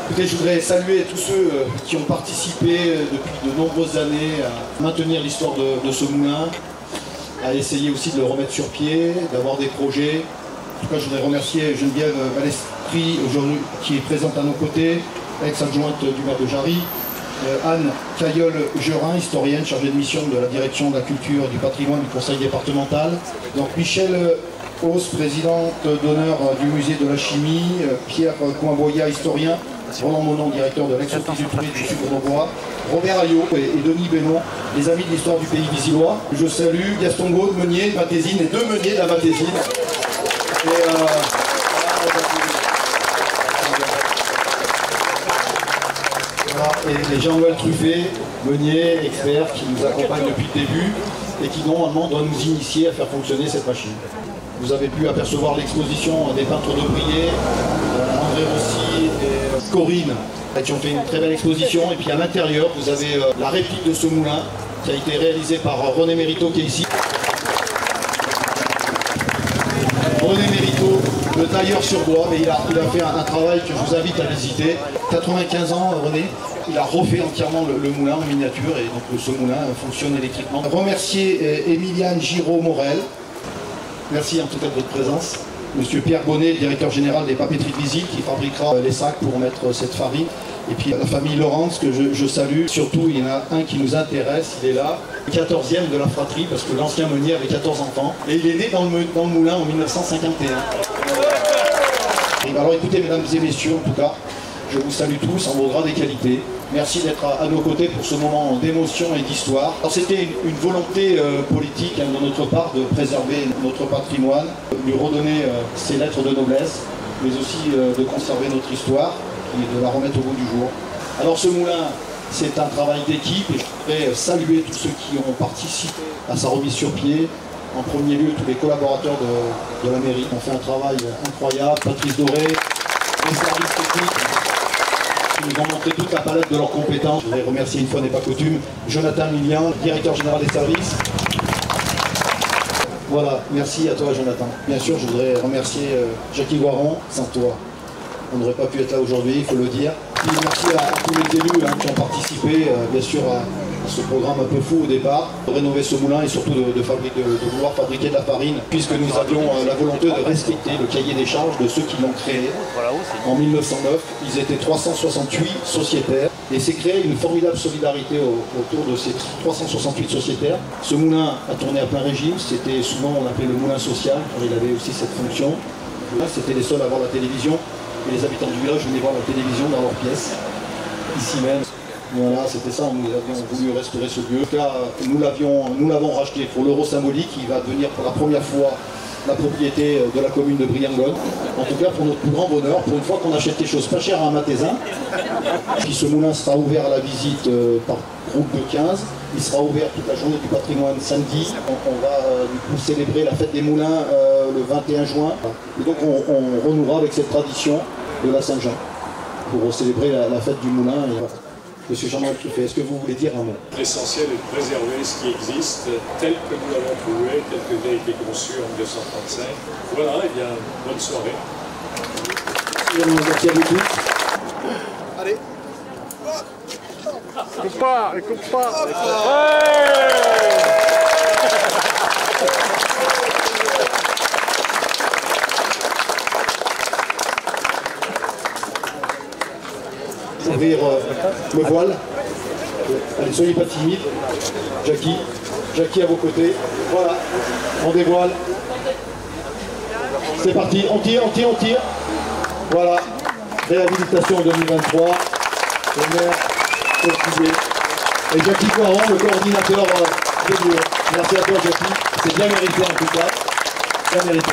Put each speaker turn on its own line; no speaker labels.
Écoutez, je voudrais saluer tous ceux qui ont participé depuis de nombreuses années à maintenir l'histoire de ce moulin, à essayer aussi de le remettre sur pied, d'avoir des projets. En tout cas, je voudrais remercier Geneviève Balestri, aujourd'hui, qui est présente à nos côtés, ex-adjointe du maire de Jarry, Anne Cailleul-Gerin, historienne chargée de mission de la direction de la culture et du patrimoine du conseil départemental. Donc Michel Hauss, présidente d'honneur du musée de la chimie, Pierre Coimboya, historien, Roland Monon, directeur de l'ex-office du tourisme du Sud-Grenois, Robert Ayot et Denis Bénon, les amis de l'histoire du pays visillois. Je salue Gaston Gaude, meunier de Matésine, et deux meuniers de la Matésine. Et Jean-Noël Truffet, meunier, expert, qui nous accompagne depuis le début et qui normalement doit nous initier à faire fonctionner cette machine. Vous avez pu apercevoir l'exposition des peintres de Briey, André Rossi et Corinne, qui ont fait une très belle exposition. Et puis à l'intérieur, vous avez la réplique de ce moulin qui a été réalisée par René Mériteau qui est ici. René Mériteau, le tailleur sur bois, mais il a fait un travail que je vous invite à visiter. 95 ans, René. Il a refait entièrement le moulin en miniature et donc ce moulin fonctionne électriquement. Remercier Emiliane Giraud-Morel. Merci en tout cas de votre présence. Monsieur Pierre Bonnet, directeur général des papeteries de Visil, qui fabriquera les sacs pour mettre cette farine. Et puis la famille Laurence, que je salue. Surtout, il y en a un qui nous intéresse, il est là. Le 14e de la fratrie, parce que l'ancien meunier avait 14 enfants. Et il est né dans le moulin en 1951. Alors écoutez, mesdames et messieurs, en tout cas, je vous salue tous en vos grades et qualités. Merci d'être à nos côtés pour ce moment d'émotion et d'histoire. Alors c'était une volonté politique de notre part de préserver notre patrimoine, de lui redonner ses lettres de noblesse, mais aussi de conserver notre histoire et de la remettre au goût du jour. Alors ce moulin, c'est un travail d'équipe et je voudrais saluer tous ceux qui ont participé à sa remise sur pied. En premier lieu, tous les collaborateurs de la mairie ont fait un travail incroyable. Patrice Doré, les services techniques, qui nous ont montré toute la palette de leurs compétences. Je voudrais remercier une fois n'est pas coutume Jonathan Milian, directeur général des services. Voilà, merci à toi Jonathan. Bien sûr, je voudrais remercier Jackie Guaron. Sans toi, on n'aurait pas pu être là aujourd'hui, il faut le dire. Et merci à tous les élus qui ont participé, bien sûr, à ce programme un peu fou au départ, de rénover ce moulin et surtout de vouloir fabriquer de la farine, puisque nous avions la volonté de respecter le cahier des charges de ceux qui l'ont créé. En 1909, ils étaient 368 sociétaires et s'est créé une formidable solidarité autour de ces 368 sociétaires. Ce moulin a tourné à plein régime, c'était souvent on appelait le moulin social, car il avait aussi cette fonction. C'était les seuls à voir la télévision et les habitants du village venaient voir la télévision dans leur pièce, ici même. Voilà, c'était ça, nous avions voulu restaurer ce lieu. Là, nous l'avons racheté pour l'euro symbolique, qui va devenir pour la première fois la propriété de la commune de Briançonne. En tout cas, pour notre plus grand bonheur, pour une fois qu'on achète des choses pas chères à un Mathésin. Puis ce moulin sera ouvert à la visite par groupe de 15. Il sera ouvert toute la journée du patrimoine samedi. On va du coup célébrer la fête des moulins le 21 juin. Et donc on renouera avec cette tradition de la Saint-Jean pour célébrer la fête du moulin. Et voilà. Monsieur Jean-Marc Truffet, est-ce que vous voulez dire un mot?
L'essentiel est de préserver ce qui existe tel que nous l'avons trouvé, tel que il a été conçu en 1935. Voilà, et bien, bonne soirée.
Merci à vous tous.
Allez.
Il coupe pas.
Ouvrir le voile. Allez, soyez pas timide. Jackie à vos côtés. Voilà, on dévoile. C'est parti, on tire. Voilà, réhabilitation en 2023. Le maire, et Jackie Poiron, le coordinateur des lieux. Merci à toi Jackie, c'est bien mérité en tout cas. Bien mérité.